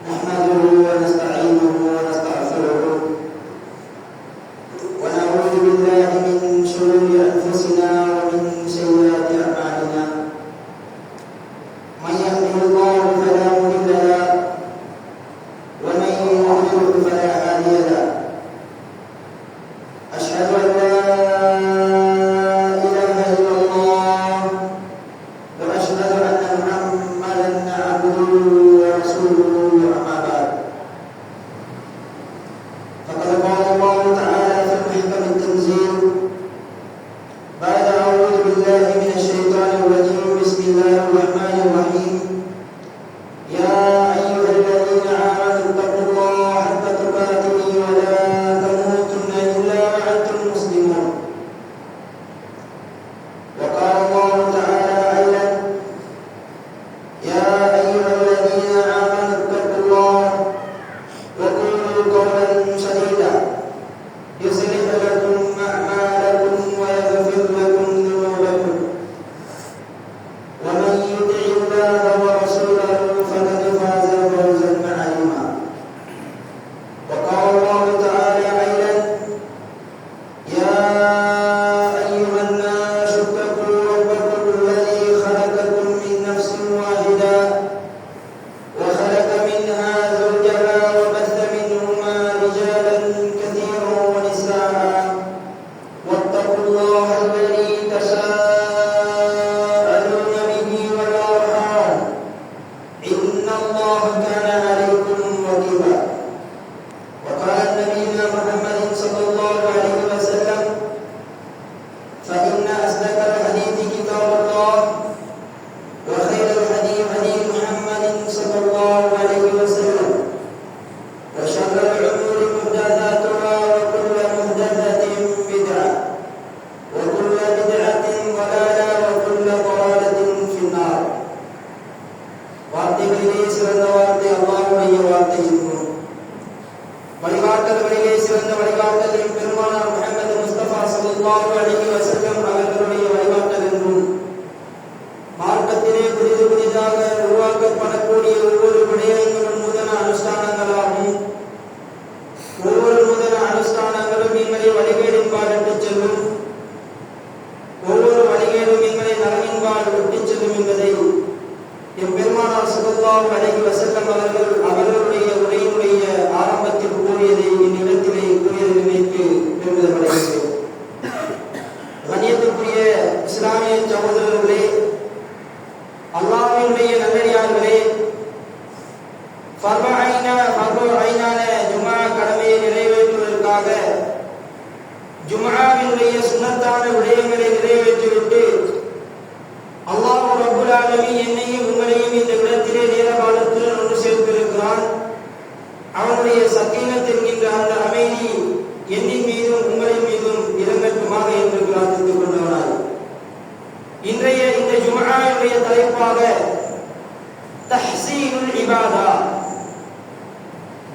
نحمده ونستعينه ونستغفره ونعوذ بالله من شرور أنفسنا ومن سيئات أعمالنا من يهده الله فلا مضل له ومن يضلل فلا هادي له أشهد أن لا إله إلا الله وأشهد أن محمدا عبده ورسوله أما بعد فقد قال الله تعالى في محكم التنزيل بعد أعوذ بالله من الشيطان الرجيم بسم الله الرحمن الرحيم يا أيها الذين آمنوا اتقوا الله حق تقاته ولا تموتن إلا وأنتم مسلمون وقال الله تعالى أيضا يا أيها الذين آمنوا اتقوا الله وقولوا قولا سديدا يصلح لكم أعمالكم ويغفر لكم ذنوبكم ومن يطع الله ورسوله فقد فاز فوزا عظيما وقال الله تعالى أيضا يا أيها الناس اتقوا ربكم الذي خلقكم من نفس واحدة وخلق منها زوجها وبث منهما رجالا كثيرا ونساء واتقوا الله الذي تساءلون به والأرحام إن الله كان عليكم رقيبا وقال نبينا محمد صلى الله عليه وسلم فإن أصدق الحديث كتاب الله وخير الهدي هدي محمد صلى الله عليه وسلم وشر الأمور محدثاتها وكل محدثة بدعة وكل بدعة ضلالة وكل ضلالة في النار வார்த்தைகளிலே சிறந்த வார்த்தை அல்லாஹ்வுடைய வார்த்தை என்றும் வழிகாட்டல்களிலே சிறந்த வழிகாட்டல் என் பெருமானார் முஹம்மது முஸ்தபா ஸல்லல்லாஹு அலைஹி வஸல்லம் அவர்களுடைய வழிகாட்டல் என்றும் மார்க்கத்திலே புதிதாக உருவாக்கப்படக்கூடிய ஒவ்வொரு விடயங்களும் நூதன அனுஷ்டானங்களாகும் ஒவ்வொரு நூதன அனுஷ்டானங்களும் எங்களை வழிகேடின்பால் விட்டுச் செல்லும் ஒவ்வொரு வழிகேடும் எங்களை நலனின்பால் விட்டுச் செல்லும் என்பதை எம் பெருமானார் ஸல்லல்லாஹு அலைஹி வஸல்லம் அவர்களுடைய உரையினுடைய ஆரம்பத்தில் கூறியதை இந்நிலத்திலே கூறியதை நினைத்து பெருமிதமடைகிறேன். கண்ணியத்திற்குரிய இஸ்லாமிய சகோதரர்களே, அல்லாஹ்வினுடைய நல்லடியார்களே, ஃபர்து ஐனான ஜும்ஆ கடமையை நிறைவேற்றுவதற்காக ஜும்ஆவினுடைய சுன்னத்தான விடயங்களை நிறைவேற்றிவிட்டு அல்லாஹ் ரப்பல் ஆலமீன் என்னையும் உங்களையும் இந்த இடத்திலே நேர காலத்தில் ஒன்று சேர்த்திருக்கிறான். அவனுடைய சக்கீனத் என்கின்ற அந்த அமைதி என்னின் மீதும் உங்களின் மீதும் இறங்கட்டுமாக என்று பிரார்த்தித்துக் கொண்டவனாய் இன்றைய இந்த ஜும்ஆவுடைய தலைப்பாக தஹ்சீனுல் இபாதா,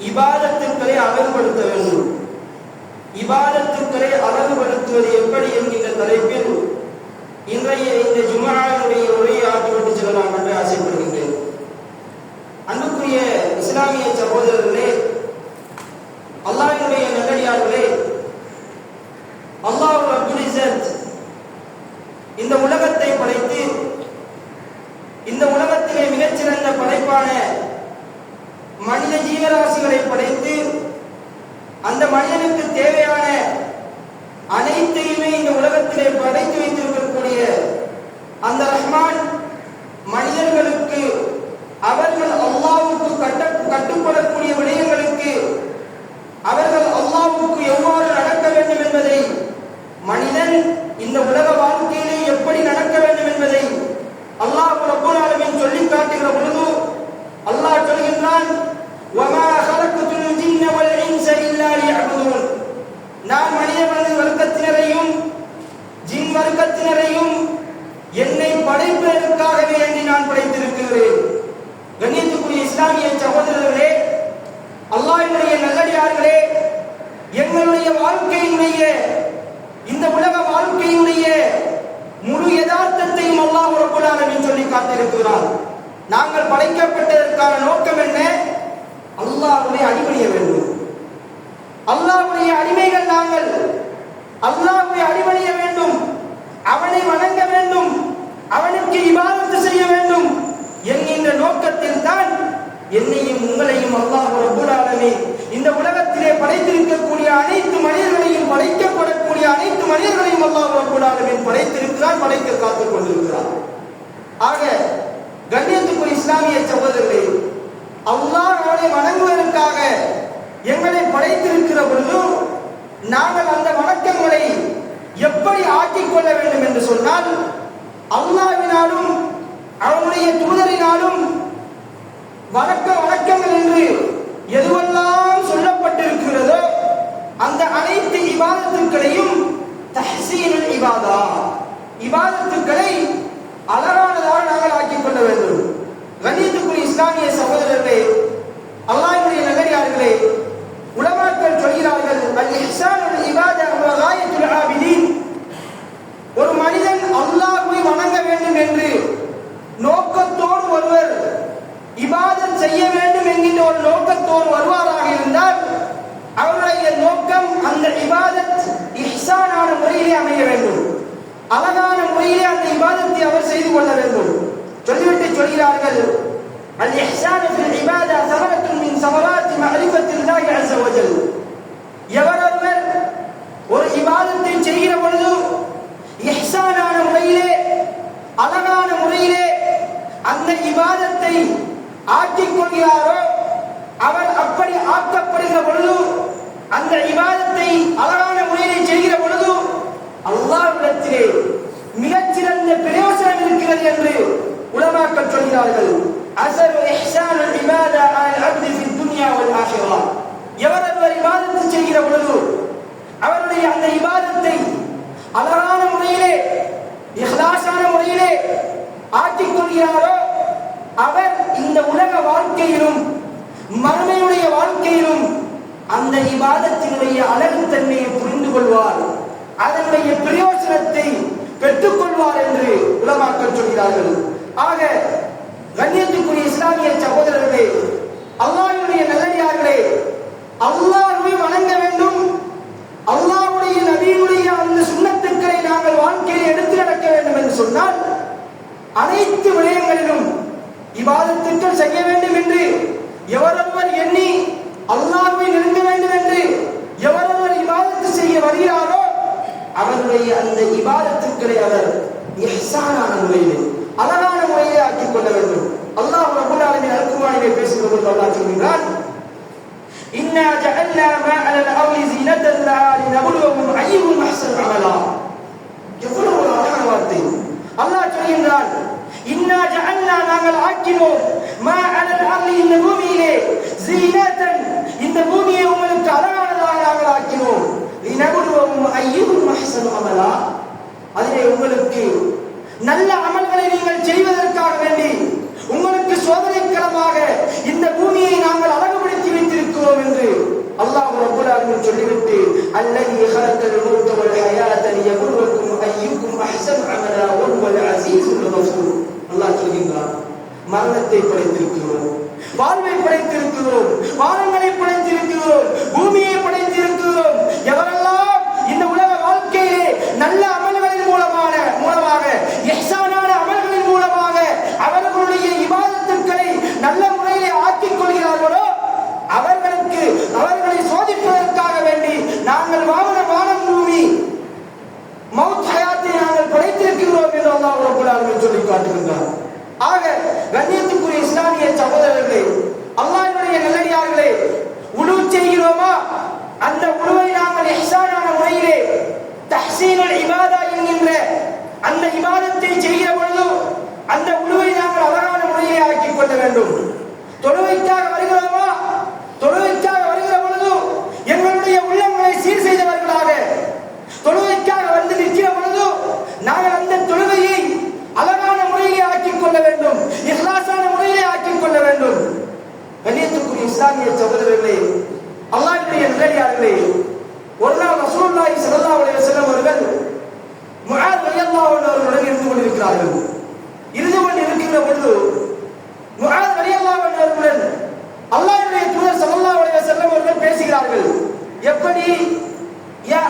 இபாதத்துக்களை அழகுபடுத்த வேண்டும், இபாதத்துக்களை அழகுபடுத்துவது எப்படி என்கின்ற தலைப்பில் இன்றைய இந்த ஜும்ஆவுடைய உரையை ஆற்றிவிட்டு செல்லலாம் என்று ஆசைப்படுகின்றேன். அன்புக்குரிய இஸ்லாமிய சகோதரர்களே, அல்லாஹ்வுடைய நல்லடியார்களே, அல்லாஹ் ரப்புல் இஸ்ஸத் இந்த உலகத்தை படைத்து இந்த உலகத்திலே மிகச்சிறந்த படைப்பான மனித ஜீவராசிகளை படைத்து அந்த மனிதனுக்கு தேவையான அனைத்தையுமே இந்த உலகத்திலே படைத்து வைத்திருக்கக்கூடிய அந்த ரஹ்மான் மனிதர்களுக்கு அவர்கள் அல்லாஹ்வுக்கு கட்டுப்படக்கூடிய விடயங்களுக்கு அவர்கள் அல்லாஹ்வுக்கு எவ்வாறு நடக்க வேண்டும் என்பதை, மனிதன் இந்த உலக வாழ்க்கையிலே எப்படி நடக்க வேண்டும் என்பதை அல்லாஹ் ரப்பல் ஆலமீன் சொல்லி காட்டுகிற பொழுது அல்லாஹ் சொல்கின்றான், வமா ஹலக்துல் ஜின்ன வல் இன்ஸ இல்லா லியஅபுதூன், நான் மனித வர்க்கத்தினரையும் ஜின் வர்க்கத்தினரையும் என்னை படைப்பதற்காக வேண்டி நான் படைத்திருக்கிறேன். நாங்கள் அல்லாஹ்வை அடிபணிய வேண்டும், அவனை வணங்க வேண்டும், அவனுக்கு இபாதத்து செய்ய வேண்டும் என்கின்ற நோக்கத்தில் தான் என்னையும் உங்களையும் அல்லாஹ் ரப்பல் ஆலமீன் இந்த உலகத்திலே படைத்திருக்கக்கூடிய அனைத்து மனிதர்களையும், படைக்கப்படக்கூடிய அனைத்து மனிதர்களையும் அல்லாஹ் ரப்பல் ஆலமீன் படைத்திருக்கிறார், படைக்க காத்துக் கொண்டிருக்கிறார். ஆக கண்ணியத்துக்குரிய இஸ்லாமிய சகோதரர்களே, அல்லாஹ் அவனை வணங்குவதற்காக எங்களை படைத்திருக்கிற பொழுது நாங்கள் அந்த வணக்கங்களை எப்படி ஆக்கிக் கொள்ள வேண்டும் என்று சொன்னால், அல்லாஹ்வினாலும் அவனுடைய தூதரினாலும் வணக்கங்கள் என்று எதுவெல்லாம் சொல்லப்பட்டிருக்கிறதோ அந்த அனைத்து இபாதத்துக்களையும் தஹ்சீனுல் இபாதா, இபாதத்துக்களை அழகானதாக நாங்கள் ஆக்கிக் கொள்ள வேண்டும். கண்ணியத்துக்குரிய இஸ்லாமிய சகோதரர்களே, அல்லாஹ்வுடைய நல்லடியார்களே, உலமாக்கள் சொல்கிறார்கள், அல் இஹ்சானுல் இபாதா வ காயத்துல் ஆபிதீன். ஒரு மனிதன் அல்லாஹ்வை வணங்க வேண்டும் என்று நோக்கத்தோடு ஒருவர் இபாதத் செய்ய வேண்டும் என்கின்ற ஒரு நோக்கத்தோடு வருவாராக இருந்தால் அவருடைய நோக்கம் அந்த இபாதத் இஹ்சானான முறையிலே அமைய வேண்டும், அழகான முறையிலே அந்த இபாதத்தை அவர் செய்து கொள்ள வேண்டும். சொல்லிவிட்டு சொல்கிறார்கள், அல் இஹ்சானு ஃபில் இபாதா ஸமரத்துன் மின் ஸமராத்தி மஅரிஃபத்தில்லாஹி அஸ்ஸ வ ஜல். எவரொருவர் ஒரு இபாதத்தை செய்கிற பொழுது இஹ்சானான முறையிலே, அழகான முறையிலே அந்த இபாதத்தை ஆக்கிக் கொள்கிறாரோ, அவர் அப்படி ஆக்கப்படுகிற பொழுது, அந்த இபாதத்தை அழகான முறையிலே செய்கிற பொழுது அல்லாஹ்விடத்திலே மிகச்சிறந்த பிரயோசனம் இருக்கிறது என்று உலமாக்கள் சொல்கிறார்கள். அஸரு இஹ்சானுல் இபாதா அலல் அப்தி ஃபித் துன்யா வல் ஆখিরা. எவர் இபாதத்து செய்கிற பொழுது அவருடைய அந்த இபாதத்தை அழகான முறையிலே, இஹ்லாஸான முறையிலே ஆக்கிக் கொள்கிறாரோ அவர் இந்த உலக வாழ்க்கையிலும் மறுமையுடைய வாழ்க்கையிலும் அந்த இபாதத்தினுடைய அழகுத்தன்மையை புரிந்து கொள்வார், அதனுடைய பிரயோசனத்தை பெற்றுக் கொள்வார் என்று உலமாக்கள் சொல்கிறார்கள். ஆக கண்ணியத்துக்குரிய இஸ்லாமிய சகோதரர்களே, அல்லாஹ்வுடைய நல்லடியார்களே, அல்லாஹ்வை வணங்க வேண்டும், அல்லாஹ்வுடைய நபியுடைய அந்த சுன்னத்துக்களை நாங்கள் வாழ்க்கையில் எடுத்து நடக்க வேண்டும் என்று சொன்னால் அனைத்து விடயங்களிலும் இபாதத்துக்கள் செய்ய வேண்டும் என்று எவரொருவர் எண்ணி அல்லாஹ்வை நெருங்க வேண்டும் என்று எவரொருவர் இபாதத்து செய்ய வருகிறாரோ அவருடைய அந்த இபாதத்துக்களை அவர் இஹ்சானான முறையிலே, அழகான முறையிலே ஆக்கிக் கொள்ள வேண்டும். அல்லாஹ் ரப்பல் ஆலமீன் அல்-குர்ஆனிலே பேசுகிற பொழுது அல்லாஹ் சொல்கிறார், இன்னா ஜஅல்னா மா அலல் அர்லி ஸீனத்தன் லஹா லினப்லுவஹும் அய்யுஹும் அஹ்ஸனு அமலா. எவ்வளவு ஒரு அழகான வார்த்தை. அல்லாஹ் சொல்கிறார், இன்னா ஜஅல்னா, நாங்கள் ஆக்கினோம், மா அலல் அர்லி, இந்த பூமியிலே, ஸீனத்தன், இந்த பூமியை உங்களுக்கு அழகானதாக நாங்கள் ஆக்கினோம், லினப்லுவஹும் அய்யுஹும் அஹ்ஸனு அமலா, அதிலே உங்களுக்கு நல்ல அமல்களை நீங்கள் செய்வதற்காக வேண்டி உங்களுக்கு சோதனைக்களமாக இந்த பூமியை நாங்கள் அழகுபடுத்தி வைத்திருக்கிறோம் என்று அல்லாஹ் ரப்பல் ஆலமீன் சொல்லிவிட்டு, அல்லதி ஹலகல் மௌத வல் ஹயாத லியப்லுவக்கும் அய்யுக்கும் அஹ்ஸனு அமலா வஹுவல் அஸீஸுல் கஃபூர். அல்லாஹ் சொல்கிறார், மரணத்தை படைத்திருக்கிறோம், வாழ்வை படைத்திருக்கிறோம், வானங்களை படைத்திருக்கிறோம், பூமியை படைத்திருக்கிறோம். எவரெல்லாம் இந்த உலக வாழ்க்கையிலே நல்ல அமல்களின் மூலமாக இஹ்சானான அமல்களின் மூலமாக அவர்களுடைய இபாதத்துக்களை நல்ல முறையிலே ஆக்கிக் கொள்கிறார்களோ அவர்களை சோதிப்பதற்காக வேண்டி நாங்கள் வானம் பூமி மௌத் ஹயாத்தை நாங்கள் படைத்திருக்கிறோம் என்று அல்லாஹ் ரப்பல் ஆலமீன் சொல்லி காட்டுகின்றார். ஆக கண்ணியத்துக்குரிய இஸ்லாமிய சகோதரர்களே, அல்லாஹ்வுடைய நல்லடியார்களே, உலு செய்கிறோமா, அந்த உலுவை நாங்கள் இஹ்சானான முறையிலே தஹ்சீனுல் இபாதா என்கின்ற அந்த இபாதத்தை செய்கிற பொழுது அந்த உலுவை நாங்கள் அழகான முறையிலே ஆக்கிக் கொள்ள வேண்டும். தொழுகைக்காக வருகிறோமா, தொழுகைக்காக வருகிற பொழுது எங்களுடைய உள்ளங்களை சீர் செய்தவர்களாக, தொழுகைக்காக வந்து நிற்கிற பொழுது நாங்கள் அந்த தொழுகையை அழகான முறையிலே ஆக்கிக் கொள்ள வேண்டும், இஹ்லாஸான முறையிலே ஆக்கிக் கொள்ள வேண்டும். கண்ணியத்துக்குரிய இஸ்லாமிய சகோதரர்களே, அல்லாஹ்வுடைய நல்லடியார்களே, ஒரு நாள் ரசூலுல்லாஹி ஸல்லல்லாஹு அலைஹி வஸல்லம் அவர்கள் முஆத் ரலியல்லாஹு அன்ஹு அவர்களுடன் இருந்து கொண்டிருக்கிறார்கள். இருக்கிற பொழுது முஆத் ரலியல்லாஹு அன்ஹு அவர்களுடன் அல்லாஹ்வுடைய தூதர் ஸல்லல்லாஹு அலைஹி வஸல்லம் அவர்கள் பேசுகிறார்கள். எப்படி? யா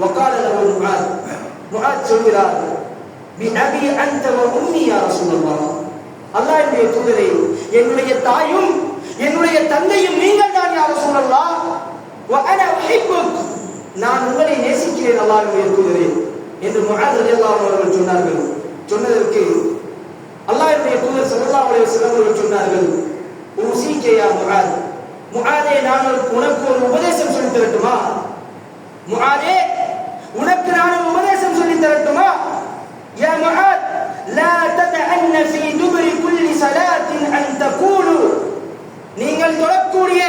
وقال له معاذ معاذ சொல்கிறார் بأبي أنت وأمي يا رسول الله அல்லாஹ்வுடைய தூதரே என்னுடைய தாயும் என்னுடைய தந்தையும் நீங்கள் தான் யா ரசூலல்லாஹ் وأنا أحبك நான் உங்களை நேசிக்கிறேன் அல்லாஹ்வுடைய தூதரே என்று முஆத் ரலியல்லாஹு அன்ஹு அவர்கள் சொன்னார்கள். சொன்னதற்கு அல்லாஹ்வுடைய தூதர் ஸல்லல்லாஹு அலைஹி வஸல்லம் அவர்கள் சொன்னார்கள் உஸீக யா முஆத் முஆதே நான் உனக்கு ஒரு உபதேசம் சொல்லி தரட்டுமா முஆதே உனக்கு நான் ஒரு உபதேசம் சொல்லி தரட்டுமா யா முஆத் லா ததஅன்ன ஃபீ துபரி குல்லி ஸலாத்தின் அன் தகூலு நீங்கள் தொழக்கூடிய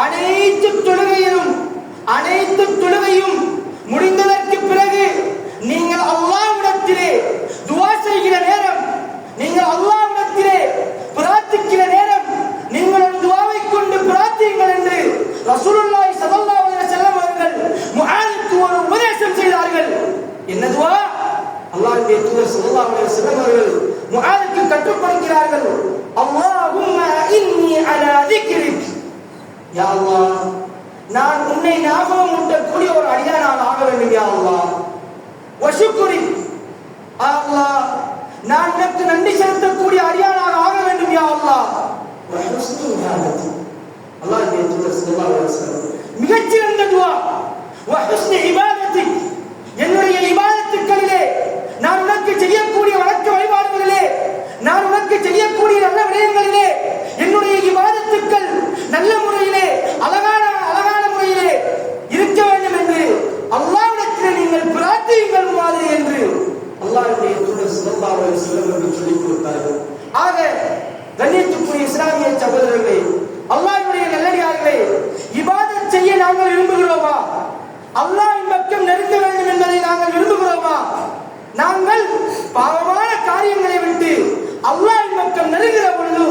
அனைத்து தொழுகையும் முடிந்ததற்கு பிறகு நீங்கள் அல்லாஹ்விடத்திலே துஆ செய்கிற நேரம் நீங்கள் அல்லாஹ்விடத்திலே பிரார்த்திக்கிற நேரம் நீங்கள் ஒரு துஆவை கொண்டு பிரார்த்தியுங்கள் என்று ரசூலுல்லாஹி ஸல்லல்லாஹு அலைஹி வஸல்லம் அவர்கள் முஆதுக்கு ஒரு உபதேசம் செய்தார்கள். என்ன துஆ? அல்லாஹ்வுடைய தூதர் ஸல்லல்லாஹு அலைஹி வஸல்லம் அவர்கள் முஆதுக்கு கற்றுக் கொடுக்கிறார்கள். அல்லாஹும்ம இன்னி அலா திக்ரிக் யா அல்லாஹ் நான் உன்னை ஞாபகம் ஊட்டக்கூடிய ஒரு அடியானாக ஆக வேண்டும் யா அல்லாஹ் வ ஷுக்ரிக் அல்லாஹ் நான் உனக்கு நன்றி செலுத்தக்கூடிய அடியானாக ஆக வேண்டும் யா அல்லாஹ் வ ஹுஸ்னி இபாதத்தி அல்லாஹ்வுடைய தூதர் ஸல்லல்லாஹு அலைஹி வஸல்லம் மிகச்சிறந்த துஆ வ ஹுஸ்னி இபாதத்தி என்னுடைய இபாதத்துக்களிலே நான் உனக்கு செய்யக்கூடிய வணக்க வழிபாடுகளிலே நான் உனக்கு செய்யக்கூடிய நல்ல விடயங்களிலே என்னுடைய இபாதத்துக்கள் நல்ல முறையிலே அழகான முறையிலே இருக்க வேண்டும் என்று அல்லாஹ்விடத்தில் நீங்கள் பிரார்த்தியுங்கள் மாதிரி என்று அல்லாஹ்வுடைய தூதர் ஸல்லல்லாஹு அலைஹி வஸல்லம் அவர்கள் சொல்லிக் கொடுத்தார்கள். ஆக கண்ணியத்துக்குரிய இஸ்லாமிய சகோதரர்களே அல்லாஹ்வுடைய நல்லடியார்களே இபாதத் செய்ய நாங்கள் விரும்புகிறோமா? அல்லாஹ்வின் பக்கம் நெருங்க வேண்டும் என்பதை நாங்கள் விரும்புகிறோமா? நாங்கள் பாவமான காரியங்களை விட்டு அல்லாஹ்வின் பக்கம் நெருங்குகிற பொழுது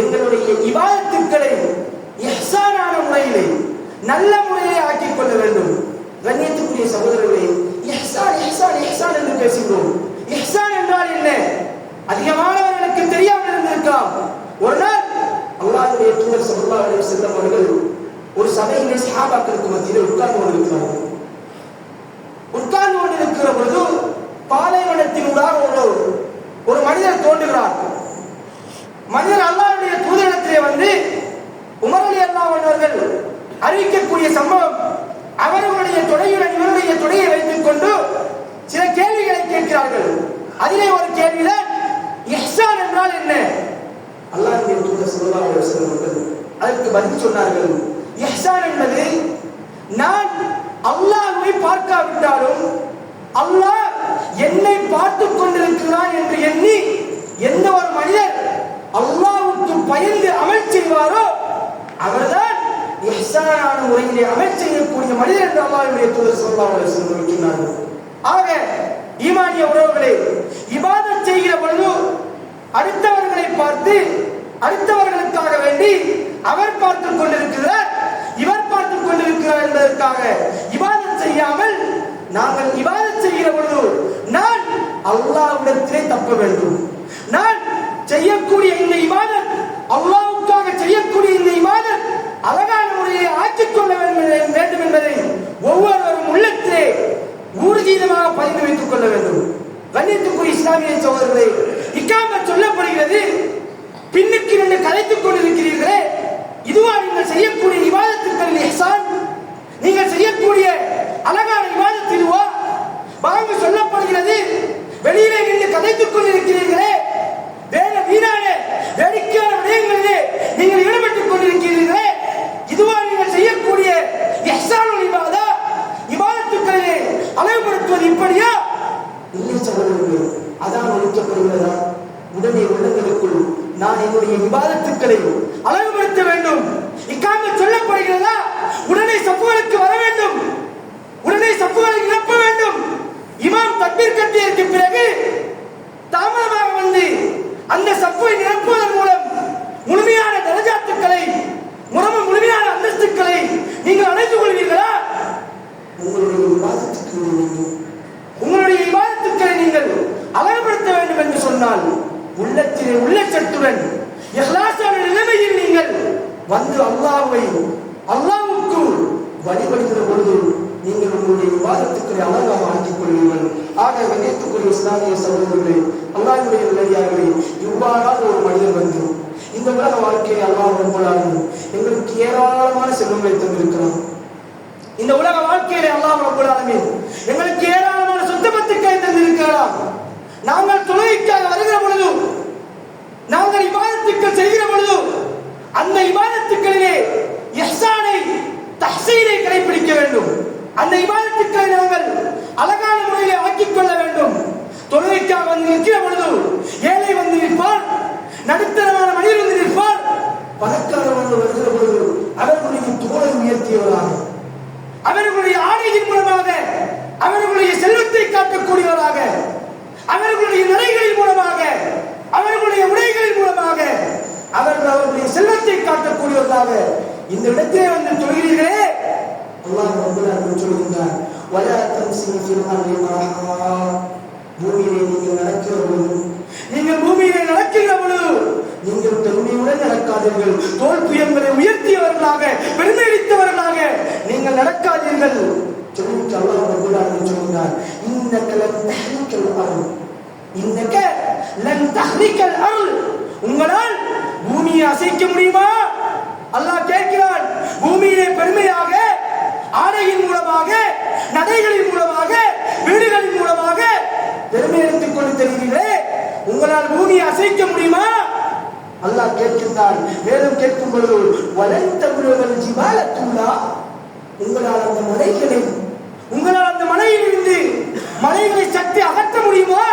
எங்களுடைய இபாதத்துக்களை இஹ்சானான முறையிலே நல்ல முறையிலே ஆக்கிக் கொள்ள வேண்டும். கண்ணியத்துக்குரிய சகோதரர்களே இஹ்சான் இஹ்சான் இஹ்சான் என்று பேசுகிறோம். இஹ்சான் என்றால் என்ன? அதிகமானவர்களுக்கு தெரியாமல் இருந்திருக்கலாம். ஒரு நாள் அல்லாஹ்வுடைய தூதர் ஸல்லல்லாஹு அலைஹி வஸல்லம் அவர்கள் ஒரு சபையிலே சஹாபாக்களுக்கு மத்தியிலே உட்கார்ந்து கொண்டிருக்கிற பொழுது பாலைவனத்தினூடாக ஒரு மனிதர் தோன்றுகிறார். மனிதர் அல்லாஹ்வுடைய தூதரிடத்திலே வந்து உமர் ரலியல்லாஹு அன்ஹு அவர்கள் அறிவிக்கக்கூடிய சம்பவம் அவர்களுடைய தொடையுடன் இவருடைய தொடையை வைத்துக் கொண்டு சில கேள்விகளை கேட்கிறார்கள். அதிலே ஒரு கேள்விதான் இஹ்சான் என்றால் என்ன? அல்லாஹ்வுடைய தூதர் ஸல்லல்லாஹு அலைஹி வஸல்லம் அவர்கள் அதற்கு பதில் சொன்னார்கள். இஹ்சான் என்பது நான் அல்லாஹ்வை பார்க்காவிட்டாலும் அல்லாஹ் என்னை பார்த்துக் கொண்டிருக்கிறான் என்று எண்ணி எந்த ஒரு மனிதர் அல்லாஹ்வுக்கு பயந்து அமல் செய்வாரோ அவர்தான் இஹ்சானான முறையிலே அமல் செய்யக்கூடிய மனிதர் என்று அல்லாஹ்வுடைய தூதர் ஸல்லல்லாஹு அலைஹி வஸல்லம் சொன்னார்கள். ஆக ஈமானிய உறவுகளே இபாதத் செய்கிற பொழுது அடுத்தவர்களை பார்த்து அடுத்தவர்களுக்காக வேண்டி அவர் பார்த்துக் கொண்டிருக்கிறார் இவர் பார்த்துக் கொண்டிருக்கிறார் என்பதற்காக இபாதத் செய்யாமல் நாங்கள் இபாதத் செய்கிற பொழுது நான் அல்லாஹ்விடத்திலே தப்ப வேண்டும். நான் செய்யக்கூடிய இந்த இபாதத் அல்லாஹ்வுக்காக செய்யக்கூடிய இந்த இபாதத் அழகான முறையை ஆக்கிக் கொள்ள வேண்டும் என்பதை ஒவ்வொருவரும் உள்ளத்திலே ஊர்ஜிதமாக பதிந்து வைத்துக் கொள்ள வேண்டும். கண்ணியத்துக்குரிய இஸ்லாமிய சகோதரர்களே இக்காமத் சொல்லப்படுகிறது. பின்னுக்கு நின்று கலைத்துக் கொண்டிருக்கிறீர்களே இதுவா நீங்கள் செய்யக்கூடிய இபாதத்துக்களில் இஹ்சான்? நீங்கள் செய்யக்கூடிய அழகான இபாதத் இதுவா? பாங்கு சொல்லப்படுகிறது. வெளியிலே நின்று கதைத்துக் கொண்டிருக்கிறீர்களே வீணான வேடிக்கையான விடயங்களிலே நீங்கள் ஈடுபட்டுக் கொண்டிருக்கிறீர்களே இதுவா நீங்கள் செய்யக்கூடிய இஹ்சானுல் இபாதா? இபாதத்துக்களிலே அளவுபடுத்துவது இப்படியா? இல்லை சகோதரர்களே, அதான் ஒழிக்கப்படுகிறதா? உடனே உள்ளங்களுக்குள் நான் என்னுடைய இபாதத்துக்களை அளவுபடுத்த வேண்டும். இக்காமத் சொல்லப்படுகிறதா? உடனே சஃப்புகளுக்கு வர வேண்டும், உடனே சஃப்புகளை நிரப்ப வேண்டும். இமாம் தக்பீர் கட்டியதற்கு பிறகு தாமதமாக வந்து அந்த சஃப்பை நிரப்புவதன் மூலம் முழுமையான தரஜாத்துக்களை முழுமையான அந்தஸ்துக்களை நீங்கள் அடைந்து கொள்வீர்களா? உங்களுடைய இபாதத்துக்களை நீங்கள் அளவுபடுத்த வேண்டும் என்று சொன்னால் உள்ளத்திலே உள்ளச்சத்துடன் இஹ்லாஸான நிலைமையில் நீங்கள் வந்து அல்லாஹ்வுக்கு வழிபடுகிற பொழுது நீங்கள் உங்களுடைய இபாதத்துக்களை அழகாக ஆக்கிக் கொள்வீர்கள். ஆக கண்ணியத்துக்குரிய இஸ்லாமிய சகோதரர்களே, அல்லாஹ்வுடைய நல்லடியார்களே, இவ்வாறாக ஒரு மனிதர் வந்து இந்த உலக வாழ்க்கையை அல்லாஹ் ரப்பல் ஆலமீன் எங்களுக்கு ஏராளமான செல்வங்களை தந்திருக்கிறான். இந்த உலக வாழ்க்கையிலே அல்லாஹ் ரப்பல் ஆலமீன் எங்களுக்கு ஏராளமான சொத்து பத்துக்களை தந்திருக்கிறான். நாங்கள் தொழுகைக்காக வருகிற பொழுது, நாங்கள் இபாதத்துக்கள் செய்கிற பொழுது, அந்த இபாதத்துக்களிலே இஹ்சானை தஹ்சீனை கடைபிடிக்க வேண்டும். அந்த இபாதத்துக்களை நாங்கள் அழகான முறையிலே ஆக்கிக் கொள்ள வேண்டும். தொழுகைக்காக வந்து நிற்கிற பொழுது ஏழை வந்து நிற்பார், நடுத்தரமான மனிதர் வந்து நிற்பார், பணக்காரர் வந்து வருகிற பொழுது அவர்களுடைய தோளை உயர்த்தியவராக, அவர்களுடைய ஆடையின் மூலமாக அவர்களுடைய செல்வத்தை காட்டக்கூடியவராக, அவர்களுடைய நடைகளின் மூலமாக, அவர்களுடைய உடைகளின் மூலமாக அவர்களுடைய செல்வத்தை காட்டக்கூடியவர்களாக இந்த இடத்திலே வந்து சொல்கிறீர்களே, அல்லாஹ் ரப்பல் ஆலமீன் சொல்கிறார், வலா தம்சி ஃபில் அர்தி மரஹா. பூமியிலே நீங்கள் நடக்கிற பொழுது, நீங்கள் பூமியிலே நடக்கிற பொழுது நீங்கள் பெருமையுடன் நடக்காதீர்கள். தோல் புயங்களை உயர்த்தியவர்களாக, பெருமையளித்தவர்களாக நீங்கள் நடக்காதீர்கள். சொல்லிட்டு அல்லாஹ் ரப்பல் ஆலமீன் சொல்கிறார், இன்னக லன் தஹ்லிகல் அர்த், இன்னக லன் தஹ்லிகல் அர்த். உங்களால் பூமியை அசைக்க முடியுமா? அல்லாஹ் கேட்கிறான். பூமியிலே பெருமையாக ஆடையின் மூலமாக, நடைகளின் மூலமாக, வீடுகளின் மூலமாக பெருமை எடுத்துக் கொண்டு தெரிகிறீர்களே, உங்களால் பூமியை அசைக்க முடியுமா? அல்லாஹ் கேட்கின்றான். மேலும் கேட்கும் பொழுது, வலன் தபுலுகல் ஜிபால தூலா, உங்களால் அந்த மலைகளை, உங்களால் அந்த மலையிலிருந்து மலைகளை சக்தி அகற்ற முடியுமா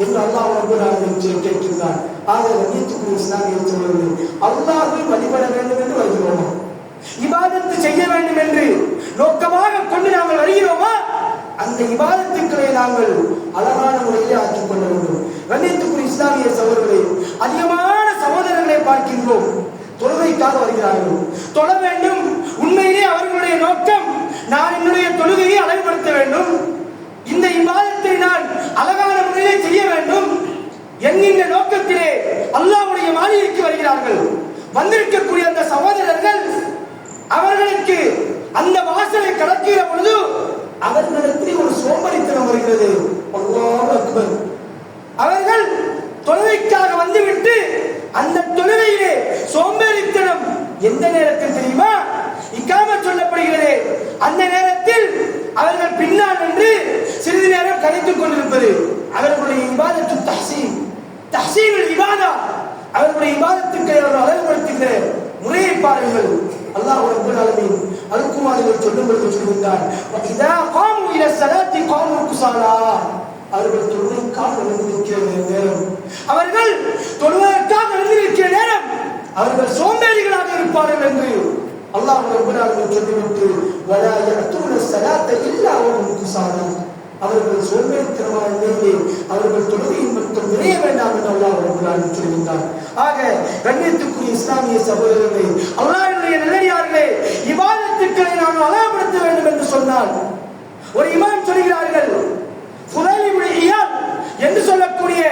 என்று அல்லாஹ் ரப்பல் ஆலமீன் கேட்கின்றான். ஆக கண்ணியத்துக்குரிய இஸ்லாமிய சகோதரர்களே, அல்லாஹ்வை வழிபட வேண்டும் என்று வருகிறோமா? இபாதத்து செய்ய வேண்டும் என்று நோக்கமாக கொண்டு நாங்கள் வருகிறோமா? அந்த இபாதத்துக்களை நாங்கள் அழகான முறையிலே ஆக்கிக் கொள்ள வேண்டும். கண்ணியத்துக்குரிய இஸ்லாமிய சகோதரர்களே, அதிகமான சகோதரர்களை பார்க்கின்றோம், தொழுகைக்காக வருகிறார்கள், தொழ வேண்டும். உண்மையிலே அவர்களுடைய நோக்கம், நான் என்னுடைய தொழுகையை அழகுபடுத்த வேண்டும், இந்த இபாதத்தை நான் அழகான முறையிலே செய்ய வேண்டும் என்கின்ற நோக்கத்திலே அல்லாஹ்வுடைய மாளிகைக்கு வருகிறார்கள். வந்திருக்கக்கூடிய அந்த சகோதரர்கள், அவர்களுக்கு அந்த வாசலை கடக்கிற பொழுது அவர்களுக்கு ஒரு சோம்பரித்தனம் வருகிறது. அல்லாஹ் அக்பர். அவர்கள் தொழுகைக்காக வந்துவிட்டு அந்த தொழுகையிலே சோம்பேறித்தனம் எந்த நேரத்தில் தெரியுமா? இக்காமத் சொல்லப்படுகிறது. அந்த நேரத்தில் அவர்கள் பின்னால் நின்று சிறிது நேரம் கழித்துக் கொண்டிருப்பது அவர்களுடைய இபாதத்து தஹ்சீன், தஹ்சீனுல் இபாதா. அவர்களுடைய இபாதத்துக்கு அவர்கள் அழகுபடுத்துகிற முறையை பாருங்கள். அல்லாஹ் ரப்பல் ஆலமீன் அல்-குர்ஆனில் சொல்லும் பொழுது சொல்கிறார், இதா காமு இலா ஸலாத்தி காமு குஸாலா. அவர்கள் தொழுகைக்காக எழுந்திருக்கிற நேரம், அவர்கள் தொழுகைக்காக எழுந்திருக்கிற நேரம் அவர்கள் சோம்பேறிகளாக இருப்பார்கள் என்று அல்லாஹ் ரப்பல் ஆலமீன் சொல்லிவிட்டு, வலா யஅத்தூன ஸலாத்த இல்லா வஹும் குஸாலா. அவர்கள் சோம்பேறித்தனமான நிலையிலே அவர்கள் தொழுகையின் பக்கம் விரைய வேண்டாம் என்று அல்லாஹ் ரப்பல் ஆலமீன் சொல்கிறார். ஆக கண்ணியத்துக்குரிய இஸ்லாமிய சகோதரர்களே, அல்லாஹ்வுடைய நல்லடியார்களே, இபாதத்துக்களை நாம் அழகுபடுத்த வேண்டும் என்று சொன்னால், ஒரு இமாம் சொல்கிறார்கள், ஃபுதைல் இப்னு இயாத் என்று சொல்லக்கூடிய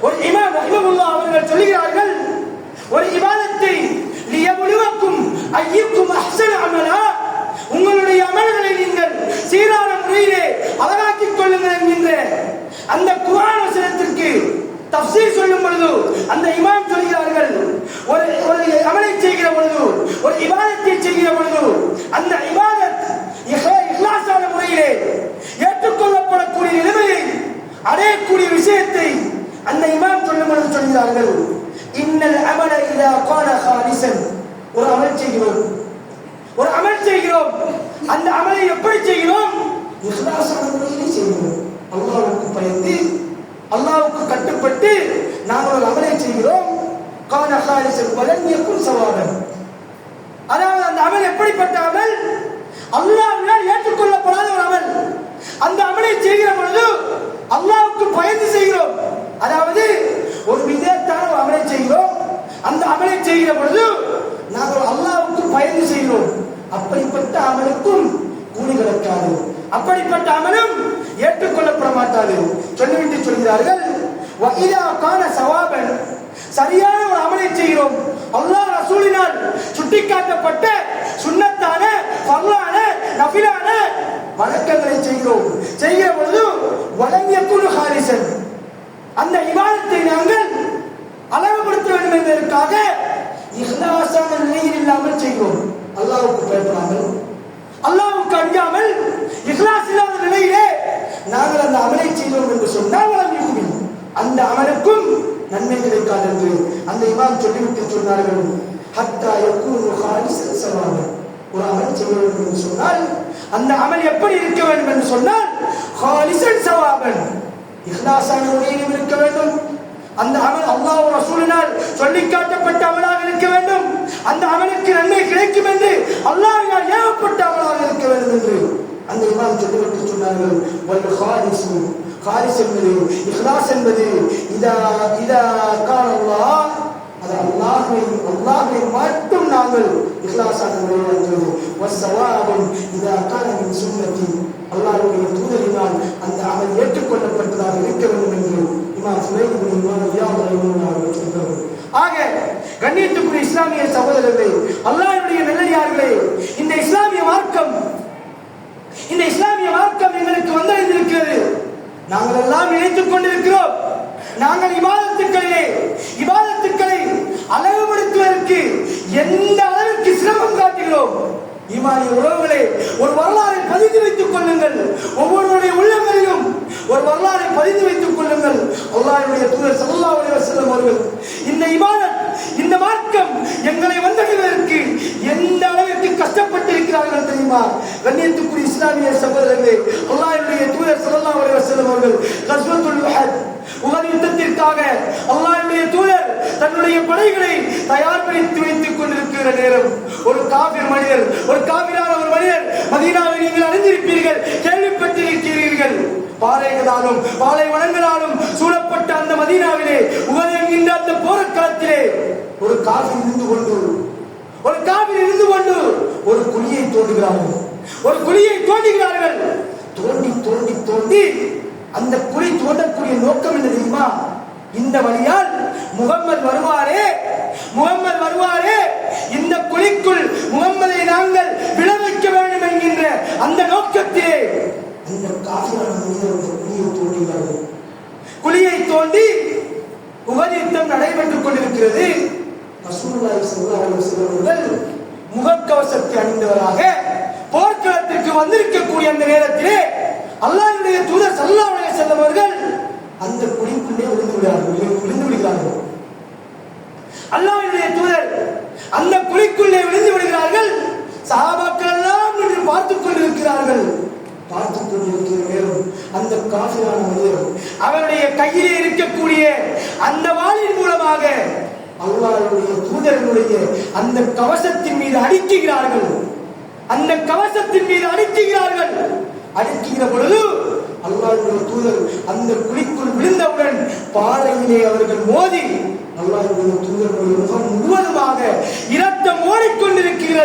ஒரு இமாம் ரஹ்மத்துல்லாஹ் அவர்கள் சொல்கிறார்கள், ஒரு இபாதத்தை லியபுலுவக்கும் அய்யுக்கும் அஹ்ஸனு அமலா, உங்களுடைய அமல்களை நீங்கள் சீரான முறையிலே அழகாக்கிக் கொள்ளுங்கள் என்கின்ற அந்த குர்ஆன் வசனத்திற்கு தஃப்சீர் சொல்லும் பொழுது அந்த இமாம் சொல்கிறார்கள், ஒரு அமலை செய்கிற பொழுது, ஒரு இபாதத்தை செய்கிற பொழுது, அந்த இபாதத் இஹ்லாஸான முறையிலே ஏற்றுக்கொள்ளப்படக்கூடிய நிலைமையை அடையக்கூடிய விஷயத்தை அந்த இமாம் சொல்லும் பொழுது சொல்கிறார்கள், இன்னல் அமல இதா கான ஹாலிஸன். ஒரு அமல் செய்கிறோம், ஒரு அமல் செய்கிறோம், அந்த அமலை எப்படி செய்கிறோம்? இஹ்லாஸான முறையிலே செய்கிறோம். அல்லாஹ்வுக்கு பயந்து, அல்லாஹ்வுக்கு கட்டுப்பட்டு நாங்கள் ஒரு அமலை செய்கிறோம். கான ஹாலிஸன் வலம் யகுன் ஸவாபன். அதாவது அந்த அமல் எப்படிப்பட்ட அமல்? அல்லாஹ்வால் ஏற்றுக்கொள்ளப்படாத ஒரு அமல். அந்த அமலை செய்கிற பொழுது அல்லாஹ்வுக்கு பயந்து செய்கிறோம். அதாவது ஒரு விதத்தான ஒரு அமலை செய்கிறோம், அந்த அமலை செய்கிற பொழுது நாங்கள் அல்லாஹ்வுக்கு பயந்து செய்கிறோம். அப்படிப்பட்ட அமலுக்கும் கூலி கிடைக்காது, அப்படிப்பட்ட அமலும் ஏற்றுக்கொள்ளப்பட மாட்டாது. சொல்லிவிட்டு சொல்கிறார்கள், வஇதா கான ஸவாபன். சரியான ஒரு அமலை செய்கிறோம், அல்லாஹ் ரசூலினால் சுட்டிக்காட்டப்பட்ட சுன்னத்தான, ஃபர்லான, நஃபிலான வணக்கங்களை செய்கிறோம். செய்கிற பொழுது வலம் யகுன் ஹாலிசன், அந்த இபாதத்தை நாங்கள் அழகுபடுத்த வேண்டும் என்பதற்காக இஹ்லாஸான நிலையில் இல்லாமல் செய்கிறோம். அல்லாஹ்வுக்கு பயப்படாமல், அல்லாஹ்வுக்கு அஞ்சாமல், இஹ்லாஸ் இல்லாத நிலையிலே நாங்கள் அந்த அமலை செய்தோம் என்று சொன்னால் வலம் யகுன், அந்த அமலுக்கும் நன்மை கிடைக்காது என்று அந்த இமாம் சொல்லிவிட்டு சொன்னார்கள். ஹத்தா யகூனு ஹாலிசன் ஸவாபன், ஒரு அமல் செய்ய வேண்டும் என்று சொன்னால் அந்த அமல் எப்படி இருக்க வேண்டும் என்று சொன்னால் ஹாலிசன் ஸவாபன், இஹ்லாஸான முறையில் இருக்க வேண்டும். அந்த அமல் அல்லாஹ் ரசூலினால் சொல்லி காட்டப்பட்ட அமலாக இருக்க வேண்டும். அந்த அமலுக்கு நன்மை கிடைக்கும் என்று அல்லாஹ்வால் ஏவப்பட்ட அமலாக இருக்க வேண்டும் என்று அந்த இமாம் சொல்லிவிட்டு சொன்னார்கள். வல் ஹாலிசு, ஹாலிஸ் என்பது, இஹ்லாஸ் என்பது இதா கான அல்லாஹ், அது அல்லாஹ்வை மட்டும் நாங்கள் இஹ்லாஸான முறையில் இருக்கிறது. வஸ்ஸவாபுன் இதா கான மின் சுன்னதி, அல்லாஹ்வுடைய தூதரினால் அந்த அமல் ஏற்றுக்கொள்ளப்பட்டதாக இருக்க வேண்டும் என்று இமாம் சுலைம் இப்னு இமாம் ரியாத் ரஹிமஹுல்லாஹ் சொல்கிறார்கள். ஆக கண்ணியத்துக்குரிய இஸ்லாமிய சகோதரர்களே, அல்லாஹ்வுடைய நல்லடியார்களே, இந்த இஸ்லாமிய மார்க்கம் எங்களுக்கு வந்தடைந்திருக்கிறது. நாங்கள் எல்லாம் நினைத்துக் கொண்டிருக்கிறோம், நாங்கள் இபாதத்துக்களை அழகுபடுத்துவதற்கு எந்த அளவிற்கு சிரமம் காட்டுகிறோம். ஈமானிய உறவுகளே, ஒரு வரலாறை பதிந்து வைத்துக் கொள்ளுங்கள். ஒவ்வொருவருடைய உள்ளங்களிலும் ஒரு வரலாறை பதிந்து வைத்துக் கொள்ளுங்கள். அல்லாஹ்வுடைய தூதர் ஸல்லல்லாஹு அலைஹி வஸல்லம் அவர்கள் இந்த இபாதத், இந்த மார்க்கம் எங்களை வந்தடைவதற்கு எந்த அளவிற்கு கஷ்டப்பட்டிருக்கிறார்கள் தெரியுமா? கண்ணியத்துக்குரிய இஸ்லாமிய சகோதரர்களே, அல்லாஹ்வுடைய தூதர் ஸல்லல்லாஹு அலைஹி வஸல்லம் அவர்கள் கஸ்வத்துல் உஹத், உஹத் யுத்தத்திற்காக அல்லாஹ்வுடைய தூதர் தன்னுடைய படைகளை தயார்படுத்தி வைத்துக் கொண்டிருக்கிற நேரம் ஒரு காபிர் மனிதர், ஒரு காபிரான ஒரு மனிதர், மதீனாவை நீங்கள் அறிந்திருப்பீர்கள், கேள்விப்பட்டிருக்கிறீர்கள், பாறைகளாலும் பாலைவனங்களாலும் சூழப்பட்ட அந்த மதீனாவிலே உஹத் என்கின்ற அந்த போர்க்களத்திலே ஒரு காபிர் இருந்து கொண்டு ஒரு குழியை தோண்டுகிறார்கள். தோண்டி அந்த குழி தோண்டக்கூடிய நோக்கம் என்ன தெரியுமா? இந்த வழியால் முகம்மது வருவாரே, இந்த குழிக்குள் முகம்மதை நாங்கள் விளைவிக்க வேண்டும் என்கின்ற அந்த நோக்கத்திலே அந்த காஃபிரான மனிதர்கள் குழியை தோண்டி உஹத் யுத்தம் நடைபெற்றுக் கொண்டிருக்கிறது. ரசூலுல்லாஹி ஸல்லல்லாஹு அலைஹி வஸல்லம் அவர்கள் முகக்கவசத்தை அணிந்தவராக போர்க்களத்திற்கு வந்திருக்கக்கூடிய அந்த நேரத்திலே அல்லாஹ்வுடைய தூதர் ஸல்லல்லாஹு அலைஹி வஸல்லம் அவர்கள் அந்த குழிக்குள்ளே விழுந்து விடுகிறார்கள். அல்லாஹ்வுடைய தூதர் அந்த குழிக்குள்ளே விழுந்து விடுகிறார்கள். சஹாபாக்கள் எல்லாம் நின்று பார்த்துக் கொண்டிருக்கிறார்கள். நேரம் அந்த காஃபிரான மனிதர் அவருடைய கையிலே இருக்கக்கூடிய அந்த வாளின் மூலமாக அல்லாஹ்வுடைய தூதருடைய அந்த கவசத்தின் மீது அடிக்கிறார்கள். அடிக்கிற பொழுது அல்லாஹ்வுடைய தூதர் அந்த குழிக்குள் விழுந்தவுடன் பாறையிலே அவர்கள் மோதி அல்லாஹ்வுடைய தூதருடைய முகம் முழுவதுமாக இரத்தம் ஓடிக்கொண்டிருக்கிற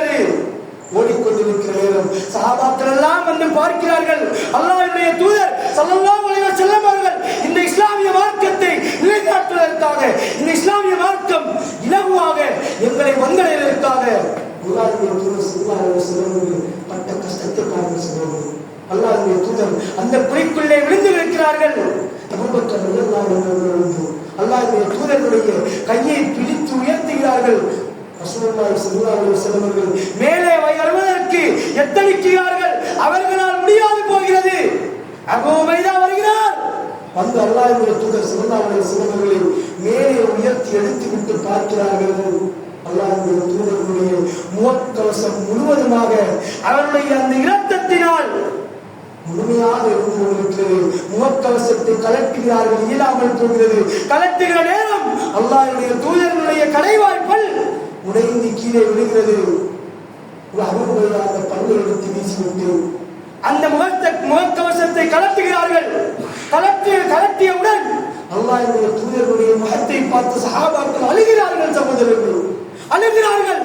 நேரம் சஹாபாக்கள் எல்லாம் வந்து பார்க்கிறார்கள். அல்லாஹ்வுடைய தூதர் ஸல்லல்லாஹு அலைஹி வஸல்லம் அவர்கள் இந்த இஸ்லாமிய மார்க்கத்தை நிலைநாட்டுவதற்காக, இந்த இஸ்லாமிய மார்க்கம் இலகுவாக எங்களை வந்தடைவதற்காக அல்லாஹ்வுடைய தூதர் ஸல்லல்லாஹு அலைஹி வஸல்லம் அவர்கள் பட்ட கஷ்டத்தை பாருங்கள். அல்லாஹ்வுடைய தூதர் அந்த குழிக்குள்ளே விழுந்து இருக்கிறார்கள். அபூபக்கர் ரலியல்லாஹு அன்ஹு அல்லாஹ்வுடைய தூதருடைய கையை பிடித்து உயர்த்துகிறார்கள். ரசூலுல்லாஹி ஸல்லல்லாஹு அலைஹி வஸல்லம் அவர்கள் மேலே வருவதற்கு எத்தனிக்கிறார்கள். அவர்களால் முடியாது போகிறது. அபூ உபைதா வருகிறார். வந்து அல்லாஹ்வுடைய தூதர் ஸல்லல்லாஹு அலைஹி வஸல்லம் அவர்களை மேலே உயர்த்தி எடுத்து விட்டு பார்க்கிறார்கள். அல்லாஹ்வுடைய தூதருடைய முகக்கவசம் முழுவதுமாக அவருடைய அந்த இரத்தத்தினால் முழுமையாக இருந்து கொண்டிருக்கிறது. முகக்கவசத்தை கலட்டுகிறார்கள், இயலாமல் போகிறது. கலட்டுகிற நேரம் அல்லாஹ்வுடைய தூதருடைய கடைவாய்ப்பல் உடைந்து கீழே விழுகிறது. அந்த பல்லை எடுத்து வீசிவிட்டு அந்த முகக்கவசத்தை கலட்டுகிறார்கள். கலட்டியவுடன் அல்லாஹ்வுடைய தூதருடைய முகத்தை பார்த்து சஹாபாக்கள் அழுகிறார்கள். சகோதரர்கள் அழுகிறார்கள்.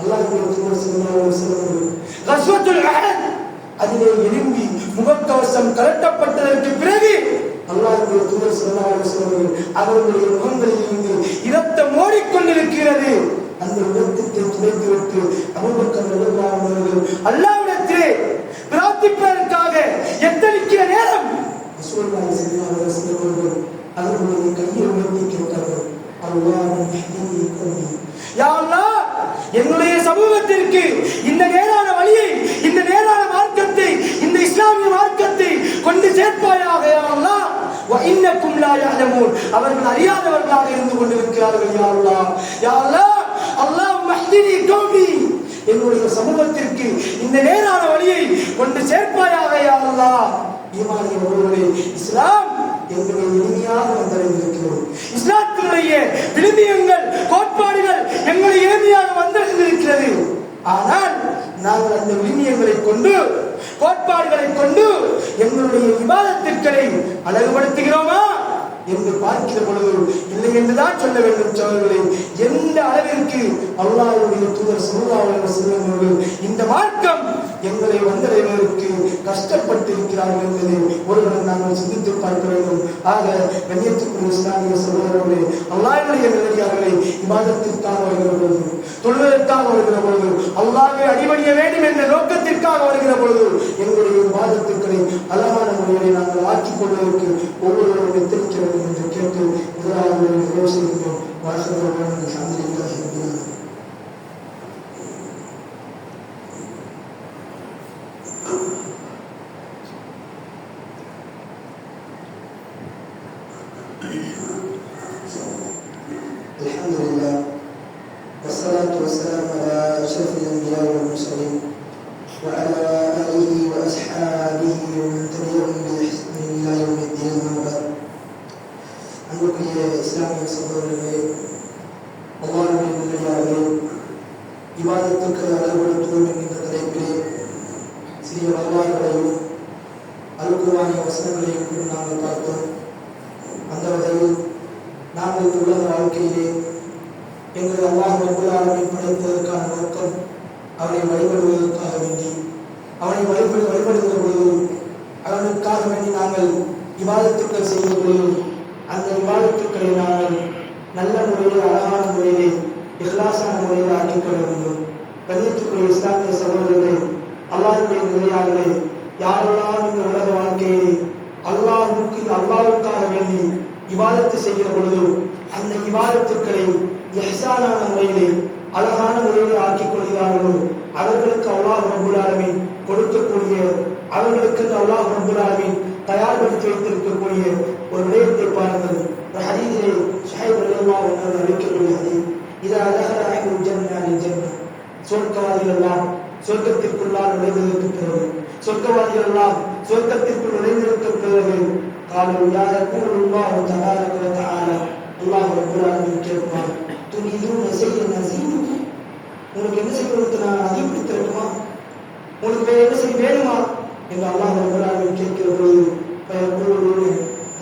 அல்லாஹ்வுடைய தூதர் ஸல்லல்லாஹு அலைஹி வஸல்லம் கஸ்வத்துல் உஹத் அதிலே எழும்பி முகக்கவசம் கலட்டப்பட்டதற்கு பிறகு அல்லாஹ்வுடைய தூதர் ஸல்லல்லாஹு அலைஹி வஸல்லம் அவர்களுடைய முகங்களில் இருந்து இரத்தம் ஓடிக்கொண்டிருக்கிறது. அந்த இரத்தத்தை துடைத்துவிட்டு அபூபக்கர் ரலியல்லாஹு அன்ஹு அல்லாஹ்விடத்திலே பிரார்த்திப்பதற்காக யா அல்லாஹ் என்னுடைய சமூகத்திற்கு இந்த நேரான வழியை, இந்த நேரான மார்க்கத்தை, இந்த இஸ்லாமிய மார்க்கத்தை கொண்டு சேர்ப்பாயாக யா அல்லாஹ். வ இன்னக்கும் லா யஅலமூன், அவர்கள் அறியாதவர்களாக இருந்து கொண்டிருக்கிறார்கள் யா அல்லாஹ். யா அல்லாஹ், அல்லாஹும்ம ஹ்தினி கௌமி, என்னுடைய சமூகத்திற்கு இந்த நேரான வழியை கொண்டு சேர்ப்பாயாக யா அல்லாஹ். ஈமானிய ஒருவரே, இஸ்லாம் எங்களை எளிமையாக வந்தடைந்திருக்கிறோம். இஸ்லாத்தினுடைய விழுமியங்கள், கோட்பாடுகள் எங்களை எளிமையாக வந்தடைந்திருக்கிறது. ஆனால் நாங்கள் அந்த விழுமியங்களை கொண்டு, கோட்பாடுகளை கொண்டு எங்களுடைய இபாதத்துக்களை அழகுபடுத்துகிறோமா என்று பார்க்கிற பொழுது இல்லை என்றுதான் சொல்ல வேண்டும். சோழர்களே, எந்த அளவிற்கு அல்லாஹ்வுடைய தூதர் ஸல்லல்லாஹு அலைஹி வஸல்லம் அவர்கள் இந்த மார்க்கம் எங்களை வந்தடைவதற்கு கஷ்டப்பட்டிருக்கிறார்கள் என்பதை ஒருவரை நாங்கள் சிந்தித்து பார்க்க வேண்டும். ஆக கண்ணியத்துக்குரிய இஸ்லாமிய சகோதரர்களே, அல்லாஹ்வுடைய நல்லடியார்களே, இபாதத்திற்காக வருகிற பொழுது, தொழுவதற்காக வருகிற பொழுது, அல்லாஹ்வை அடிபணிய வேண்டும் என்ற நோக்கத்திற்காக வருகிற பொழுது எங்களுடைய இபாதத்துக்களை அழகான முறையை நாங்கள் ஆக்கிக் கொள்வதற்கு ஒவ்வொருவரும் எச்சரிக்க வேண்டும் என்று கேட்டு முதலாவது நிறைவு செய்கின்றோம். அல்ஹம்துலில்லாஹ் வஸ்ஸலாத்து வஸ்ஸலாமு அலா அஷ்ரஃபில் அன்பியா வல் முர்சலீன் வ அலா ஆலிஹி வ அஸ்ஹாபிஹி வ மன் தபிஅஹும் பி இஹ்சான் இலா யௌமிddin. அன்புக்குரிய இஸ்லாமிய சகோதரர்களே, அல்லாஹ்வுடைய நல்லடியார்களே, இபாதத்துக்கு அழகுபடுத்துவோம் என்கின்ற தலைப்பிலே சிறிய வரலாறுகளையும் அல்குர்ஆனிய வசனங்களையும் நாங்கள் பார்த்தோம். அந்த வகையில் நாங்கள் இந்த உலக வாழ்க்கையிலே எங்கள் அல்லாஹ் ரப்பல் ஆலமீன் படைப்பதற்கான நோக்கம் அவனை வழிபடுவதற்காக வேண்டி, அவனை வழிபடுகிற பொழுது, அவனுக்காக வேண்டி நாங்கள் இபாதத்துக்கள் செய்கிற பொழுது அந்த இபாதத்துக்களை நாங்கள் நல்ல முறையில், அழகான முறையிலே, இஹ்லாஸான முறையில் ஆக்கிக்கொள்ள வேண்டும். கண்ணியத்துக்குரிய இஸ்லாமிய சகோதரர்களே, அல்லாஹ்வுடைய நல்லடியார்களே, யாரெல்லாம் இந்த உலக வாழ்க்கையிலே அல்லாஹ்வுக்காக வேண்டி இபாதத்து செய்கிற பொழுது அந்த இபாதத்துக்களை இஹ்சானான முறையிலே, அழகான முறையிலே ஆக்கிக் கொள்கிறார்களோ அவர்களுக்கு அல்லாஹ் ரப்பல் ஆலமீன் கொடுக்கக்கூடிய, அவர்களுக்கு அல்லாஹ் ரப்பல் ஆலமீன் தயார்படுத்தி வைத்திருக்கக்கூடிய ஒரு விடயத்தை பாருங்கள். ஒரு ஹதீஸிலே ஸஹீஹ் ரலியல்லாஹு அன்ஹு அறிவிக்கக்கூடிய ஹதீஸ், இதா தஹல அஹ்லுல் ஜன்னதி ஜன்னah, சொர்க்கவாதிகள் எல்லாம் சொர்க்கத்திற்குள்ளால் நுழைந்ததற்கு பிறகு, சொர்க்கவாதிகள் எல்லாம் சொர்க்கத்திற்குள் நுழைந்ததற்கு பிறகு قالوا يا رسول الله تبارك وتعالى, அல்லாஹ் ரப்பல் ஆலமீன் கேட்பான், துரிதூன ஷைஅன் அஸீதுக்கு, உங்களுக்கு என்ன செய்யறது நான் அதிகப்படுத்தட்டுமா, உங்களுக்கு வேற என்ன செய்ய வேணுமா என்று அல்லாஹ் ரப்பல் ஆலமீன் கேட்கிற பொழுது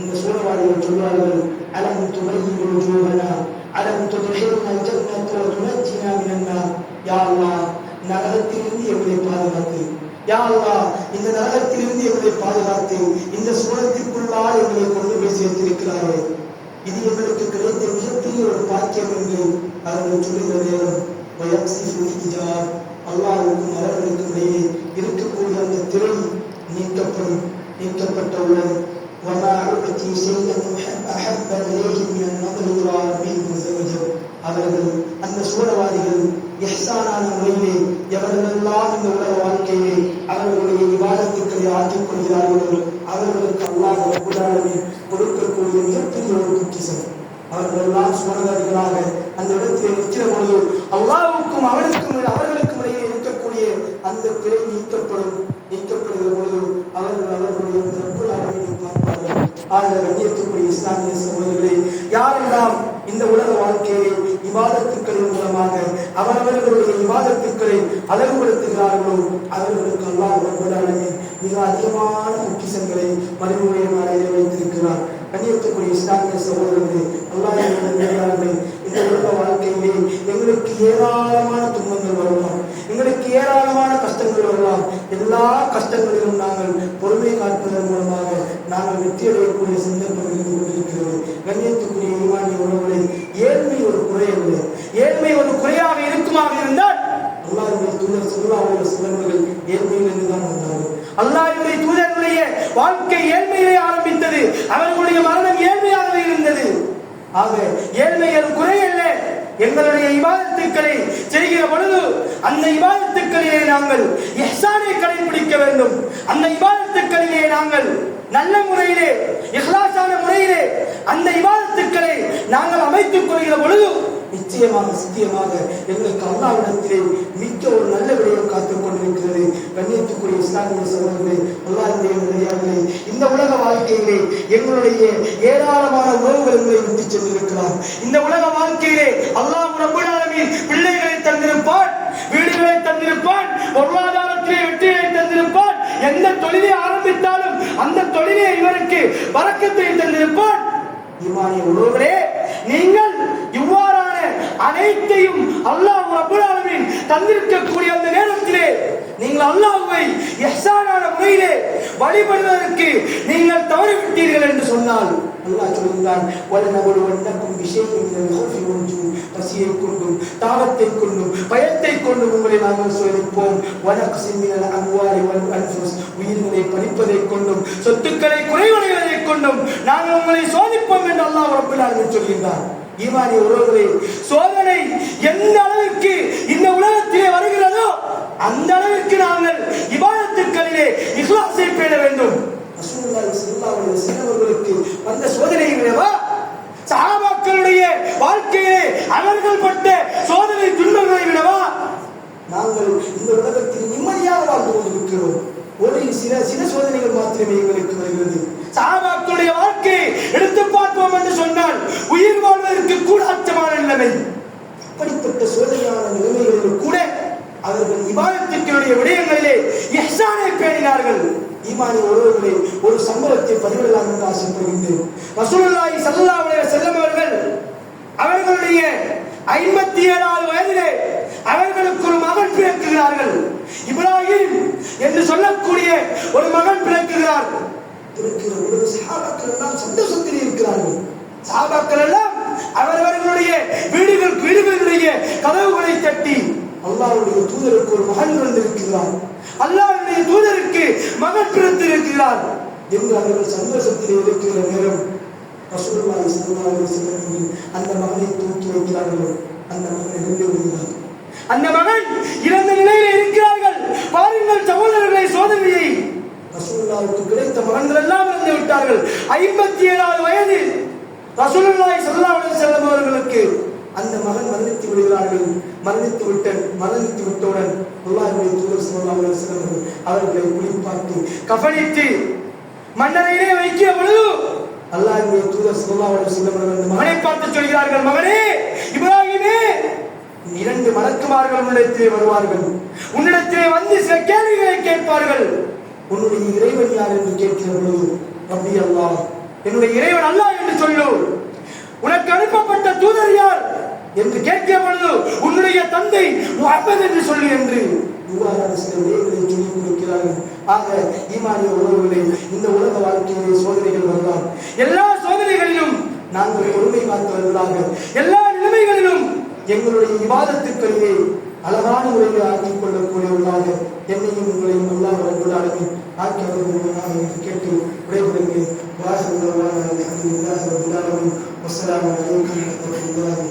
இந்த சூழவாதிகள் சொல்வார்கள், அலம் துபையினு வஜூஹனா அலம் துத்ஹிருனா ஜன்னத வ துனஜ்ஜினா மினன் நார். யா அல்லாஹ், நரகத்திலிருந்து எங்களை பாதுகாத்து, யா அல்லாஹ் இந்த நரகத்திலிருந்து எங்களை பாதுகாத்து இந்த சூழத்திற்குள்ளால் எங்களை கொண்டு போய் சேர்த்திருக்கிறார்கள். இது எங்களுக்கு கிடைத்த மிகப்பெரிய ஒரு பாக்கியம் என்று அவர்கள் சொல்லுகிற நேரம் அல்லாஹ்வுக்கும் அவர்களுக்கும் இடையே இருக்கக்கூடிய அந்த திரை நீக்கப்பட்டவுடன் அவர்கள் அந்த சூழவாதிகள் இஹ்சானான முறையிலே எவர்களெல்லாம் இந்த உலக வாழ்க்கையை அவர்களுடைய இபாதத்துக்களை ஆக்கிக் கொள்கிறார்களோ அவர்களுக்கு அல்லாஹ் ரப்பல் ஆலமீன் கொடுக்கக்கூடிய மிகப்பெரிய ஒரு பொக்கிஷம். அவர்கள் எல்லாம் சுவனவாதிகளாக அந்த இடத்திலே நிற்கிற பொழுது அல்லாஹ்வுக்கும் அவர்களுக்கும் இடையே இருக்கக்கூடிய அந்த திரை நீக்கப்படுகிற பொழுது அவர்களுடைய ரப்பல் ஆலமீனை பார்ப்பார்கள். ஆக கண்ணியத்துக்குரிய இஸ்லாமிய சகோதரர்களே, யாரெல்லாம் இந்த உலக வாழ்க்கையை இபாதத்துக்களின் மூலமாக அவர்களுடைய இபாதத்துக்களை அழகுபடுத்துகிறார்களோ அவர்களுக்கு அல்லாஹ் ரப்பல் ஆலமீன் மிக அதிகமான பொக்கிஷங்களை மறுமுறை நாளிலே வைத்திருக்கிறார். கண்ணியத்துக்குரிய இஸ்லாமிய சகோதரர்களே, அல்லாஹ்வுடைய இந்த உலக வாழ்க்கையிலே எங்களுக்கு ஏராளமான துன்பங்கள் வரலாம், எங்களுக்கு ஏராளமான கஷ்டங்கள் வரலாம். எல்லா கஷ்டங்களிலும் நாங்கள் பொறுமை காட்டுவதன் மூலமாக நாங்கள் வெற்றி அடையக்கூடிய சந்தர்ப்பம் இருந்து கொண்டிருக்கிறது. கண்ணியத்துக்குரிய ஈமானிய உறவுகளை, ஏழ்மை ஒரு குறை அல்ல. ஏழ்மை ஒரு குறையாக இருக்குமாக இருந்தால் அல்லாஹ்வுடைய தூதர் ஸல்லல்லாஹு அலைஹி வஸல்லம் அவர்கள் ஏழ்மையில் இருந்துதான் வந்தார்கள். அல்லாஹ்வுடைய தூதருடைய வாழ்க்கை ஏழ்மையிலே ஆரம்பித்தது, அவர்களுடைய மரணம் ஏழ்மையாகவே இருந்தது. ஆக ஏழ்மைகள் குறையல்ல. எங்களுடைய இபாதத்துக்களை செய்கிற பொழுது அந்த இபாதத்துக்களிலே நாங்கள் இஹ்சானை கடைபிடிக்க வேண்டும். அந்த இபாதத்துக்களிலே நாங்கள் நல்ல முறையிலே இஹ்லாஸான முறையிலே அந்த இபாதத்துக்களை நாங்கள் அமைத்துக் கொள்கிற பொழுது நிச்சயமாக சத்தியமாக எங்களுக்கு அல்லாஹ்விடத்திலே மிக்க ஒரு நல்ல விடயம் காத்துக் கொண்டிருக்கிறது. கண்ணியத்துக்குரிய இஸ்லாமிய சகோதரர்களே, அல்லாஹ்வுடைய நல்லடியார்களே, இந்த உலக வாழ்க்கையிலே எங்களுடைய ஏராளமான உறவுகள் எங்களை விட்டு சென்றிருக்கிறார். இந்த உலக வாழ்க்கையிலே அல்லாஹ் ரப்பல் ஆலமீன் பிள்ளைகளை தந்திருப்பான், வீடுகளை தந்திருப்பான், பொருளாதாரத்திலே வெற்றியை தந்திருப்பான். எந்த தொழிலை ஆரம்பித்தாலும் அந்த தொழிலே இவருக்கு பரக்கத்தை தந்திருப்பான். ஈமானிய உறவுகளே, நீங்கள் இவ்வாறான அனைத்தையும் அல்லாஹ் ரப்பல் ஆலமீன் தந்திருக்கக்கூடிய அந்த நேரத்திலே நீங்கள் அல்லாஹ்வை இஹ்சானான முறையிலே வழிபடுவதற்கு நீங்கள் தவறிவிட்டீர்கள் என்று சொன்னால் அல்லாஹ் சொல்கிறான், வலனபலுவன்னக்கும் பிஷைஇன் மினல் ஹௌஃபி வல் ஜூ, பசியை கொண்டும் தாகத்தை கொண்டும் பயத்தை கொண்டும் உங்களை நாங்கள் சோதிப்போம். வனக்ஸின் மினல் அம்வாலி வல் அன்ஃபுஸ், உயிர்களை பறிப்பதை கொண்டும் சொத்துக்களை குறைவடைவதை கொண்டும் நாங்கள் உங்களை சோதிப்போம் என்று அல்லாஹ் ரப்பல் ஆலமீன் சொல்கிறார். ஈமானிய உறவுகளே, சோதனை எந்த அளவிற்கு இந்த உலகத்திலே வருகிறதோ அந்த அளவிற்கு நாங்கள் இபாதத்துக்களிலே இஹ்லாஸை பேண வேண்டும். ரசூலுல்லாஹி ஸல்லல்லாஹு அலைஹி வஸல்லம் அவர்களுக்கு வந்த சோதனையை விடவா சஹாபாக்களுடைய வாழ்க்கையிலே அவர்கள் பட்ட சோதனை துன்பங்களை விடவா நாங்கள் இந்த உலகத்தில் நிம்மதியாக வாழ்ந்து கொண்டிருக்கிறோம்? ஒரு சில சோதனைகள் மாத்திரமே எங்களுக்கு வருகிறது. சஹாபாக்களுடைய வாழ்க்கையை எடுத்து பார்ப்போம் என்று சொன்னால் உயிர் வாழ்வதற்கு கூட அச்சமான நிலைமை. அப்படிப்பட்ட சோதனையான நிலைமைகளில் கூட அவர்கள் இபாதத்துக்களுடைய விடயங்களிலே இஹ்சானை பேணினார்கள். ஈமானிய உறவுகளே, ஒரு சம்பவத்தை பதிவிடலாம் என்று ஆசைப்படுகின்றேன். ரசூலுல்லாஹி ஸல்லல்லாஹு அலைஹி வஸல்லம் அவர்களுடைய 57வது வயதிலே அவர்களுக்கு ஒரு மகன் பிறக்கிறார்கள். இப்ராஹிம் என்று சொல்லக்கூடிய ஒரு மகன் பிறக்கிறார். இருக்கிற பொழுது சஹாபாக்கள் எல்லாம் சந்தோஷத்தில் இருக்கிறார்கள். சஹாபாக்கள் எல்லாம் அவர்களுடைய வீடுகளுடைய கதவுகளை தட்டி அல்லாஹ்வுடைய தூதருக்கு ஒரு மகன் பிறந்திருக்கிறார், அல்லாஹ்வுடைய தூதருக்கு மகன் பிறந்திருக்கிறார் என்று அவர்கள் சந்தோஷத்தில் இருக்கிற நேரம் ரசூலுல்லாஹி ஸல்லல்லாஹு அலைஹி வஸல்லம் அந்த மகனை தூக்கி வைக்கிறார்கள். அந்த மகன் இறந்து விடுகிறார். அந்த மகன் இறந்த நிலையில் இருக்கிறார்கள். பாருங்கள் சகோதரர்களை, சோதனையை ரசூலுல்லாஹ்வுக்கு கிடைத்த மகன்கள் எல்லாம் இறந்து விட்டார்கள். 57வது வயதில் ரசூலுல்லாஹி ஸல்லல்லாஹு அலைஹி வஸல்லம் அவர்களுக்கு அந்த மகன் மரணித்து விடுகிறார்கள். மரணித்து விட்டவுடன் அல்லாஹ்வுடைய தூதர் ஸல்லல்லாஹு அலைஹி வஸல்லம் அவர்களை குளிப்பாட்டி கஃனிட்டு மண்ணறையிலே வைக்கிற பொழுது அல்லாஹ்வுடைய தூதர் ஸல்லல்லாஹு அலைஹி வஸல்லம் அவர்கள் மகனை பார்த்து சொல்கிறார்கள், மகனே இப்ராஹிமே, 2 மலக்குமார்கள் உன்னிடத்திலே வருவார்கள். உன்னிடத்திலே வந்து சில கேள்விகளை கேட்பார்கள். உன்னுடைய இறைவன் யார் என்று கேட்கிற பொழுது ரப்பி அல்லாஹ், என்னுடைய இறைவன் அல்லாஹ் என்று சொல்லு. உனக்கு அனுப்பப்பட்ட தூதர் யார் என்று கேட்கிற பொழுது உன்னுடைய தந்தை முஹம்மது என்று சொல்லு என்று இவ்வாறான சில விடயங்களை சொல்லிக் கொடுக்கிறார்கள். ஆக ஈமானிய உறவுகளே, இந்த உலக வாழ்க்கையிலே சோதனைகள் வரலாம். எல்லா சோதனைகளிலும் நாங்கள் பொறுமை காத்தவர்களாக, எல்லா நிலைமைகளிலும் எங்களுடைய இபாதத்துக்களிலே அழகான முறையில் ஆக்கிக் கொள்ளக்கூடியவர்களாக என்னையும் உங்களையும் அல்லாஹ் ரப்பல் ஆலமீன் ஆக்கி அவர்களாக என்று கேட்டு விடைபெறுகிறேன். வாஹிரு தஅவானா அல்ஹம்துலில்லாஹி ரப்பில் ஆலமீன். வஸ்ஸலாமு அலைக்கும் வரஹ்மத்துல்லாஹி